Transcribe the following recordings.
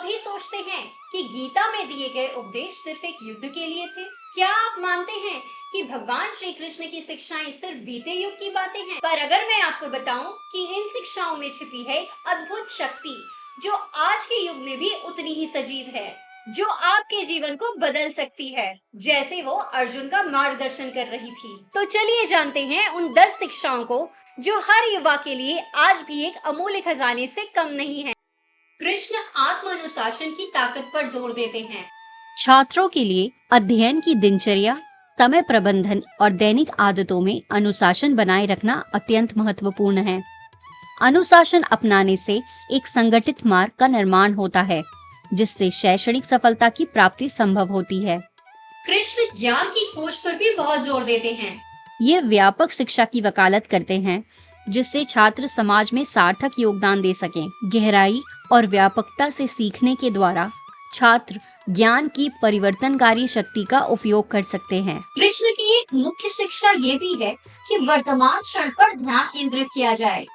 भी सोचते हैं कि गीता में दिए गए उपदेश सिर्फ एक युद्ध के लिए थे? क्या आप मानते हैं कि भगवान श्री कृष्ण की शिक्षाएं सिर्फ बीते युग की बातें हैं? पर अगर मैं आपको बताऊं कि इन शिक्षाओं में छिपी है एक अद्भुत शक्ति जो आज के युग में भी उतनी ही सजीव है, जो आपके जीवन को बदल सकती है, जैसे वो अर्जुन का मार्गदर्शन कर रही थी। तो चलिए जानते हैं उन 10 शिक्षाओं को जो हर युवा के लिए आज भी एक अमूल्य खजाने से कम नहीं है। कृष्ण आत्म अनुशासन की ताकत पर जोर देते हैं। छात्रों के लिए अध्ययन की दिनचर्या, समय प्रबंधन और दैनिक आदतों में अनुशासन बनाए रखना अत्यंत महत्वपूर्ण है। अनुशासन अपनाने से एक संगठित मार्ग का निर्माण होता है, जिससे शैक्षणिक सफलता की प्राप्ति संभव होती है। कृष्ण ज्ञान की खोज पर भी बहुत जोर देते हैं। ये व्यापक शिक्षा की वकालत करते हैं, जिससे छात्र समाज में सार्थक योगदान दे सकें। गहराई और व्यापकता से सीखने के द्वारा छात्र ज्ञान की परिवर्तनकारी शक्ति का उपयोग कर सकते हैं। कृष्ण की एक मुख्य शिक्षा ये भी है कि वर्तमान क्षण पर ध्यान केंद्रित किया जाए।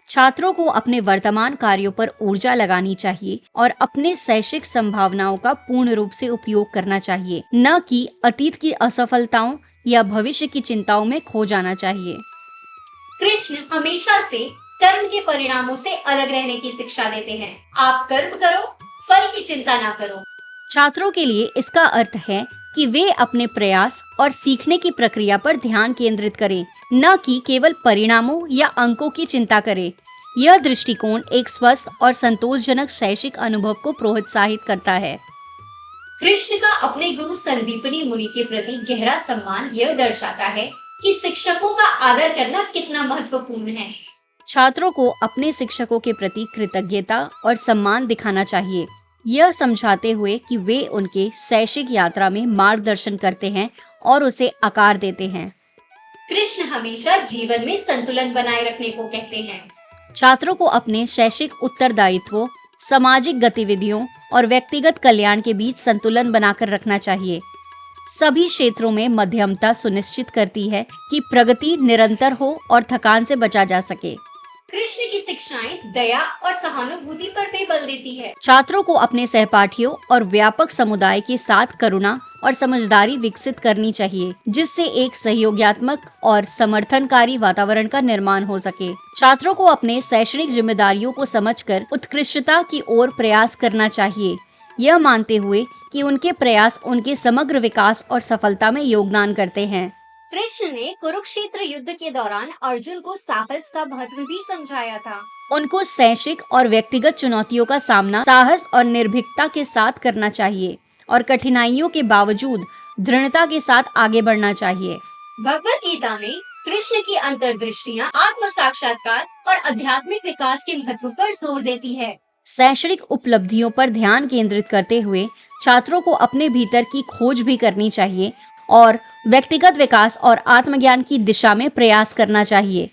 छात्रों को अपने वर्तमान कार्यों पर ऊर्जा लगानी चाहिए और अपने शैक्षिक संभावनाओं का पूर्ण रूप से उपयोग करना चाहिए, न कि अतीत की असफलताओं या भविष्य की चिंताओं में खो जाना चाहिए। कृष्ण हमेशा से कर्म के परिणामों से अलग रहने की शिक्षा देते हैं। आप कर्म करो, फल की चिंता ना करो। छात्रों के लिए इसका अर्थ है कि वे अपने प्रयास और सीखने की प्रक्रिया पर ध्यान केंद्रित करें, न कि केवल परिणामों या अंकों की चिंता करें। यह दृष्टिकोण एक स्वस्थ और संतोषजनक शैक्षिक अनुभव को प्रोत्साहित करता है। कृष्ण का अपने गुरु संदीपनी मुनि के प्रति गहरा सम्मान यह दर्शाता है कि शिक्षकों का आदर करना कितना महत्वपूर्ण है। छात्रों को अपने शिक्षकों के प्रति कृतज्ञता और सम्मान दिखाना चाहिए, यह समझाते हुए कि वे उनके शैक्षिक यात्रा में मार्गदर्शन करते हैं और उसे आकार देते हैं। कृष्ण हमेशा जीवन में संतुलन बनाए रखने को कहते हैं। छात्रों को अपने शैक्षिक उत्तरदायित्वों, सामाजिक गतिविधियों और व्यक्तिगत कल्याण के बीच संतुलन बनाकर रखना चाहिए। सभी क्षेत्रों में मध्यमता सुनिश्चित करती है कि प्रगति निरंतर हो और थकान से बचा जा सके। कृष्ण की शिक्षाएं दया और सहानुभूति पर भी बल देती है। छात्रों को अपने सहपाठियों और व्यापक समुदाय के साथ करुणा और समझदारी विकसित करनी चाहिए, जिससे एक सहयोगात्मक और समर्थनकारी वातावरण का निर्माण हो सके। छात्रों को अपने शैक्षणिक जिम्मेदारियों को समझकर उत्कृष्टता की ओर प्रयास करना चाहिए, यह मानते हुए कि उनके प्रयास उनके समग्र विकास और सफलता में योगदान करते हैं। कृष्ण ने कुरुक्षेत्र युद्ध के दौरान अर्जुन को साहस का महत्व भी समझाया था। उनको शैक्षिक और व्यक्तिगत चुनौतियों का सामना साहस और निर्भीकता के साथ करना चाहिए और कठिनाइयों के बावजूद दृढ़ता के साथ आगे बढ़ना चाहिए। भगवत गीता में कृष्ण की अंतर्दृष्टियां आत्म साक्षात्कार और आध्यात्मिक विकास के महत्व पर जोर देती है। शैक्षणिक उपलब्धियों पर ध्यान केंद्रित करते हुए छात्रों को अपने भीतर की खोज भी करनी चाहिए और व्यक्तिगत विकास और आत्मज्ञान की दिशा में प्रयास करना चाहिए।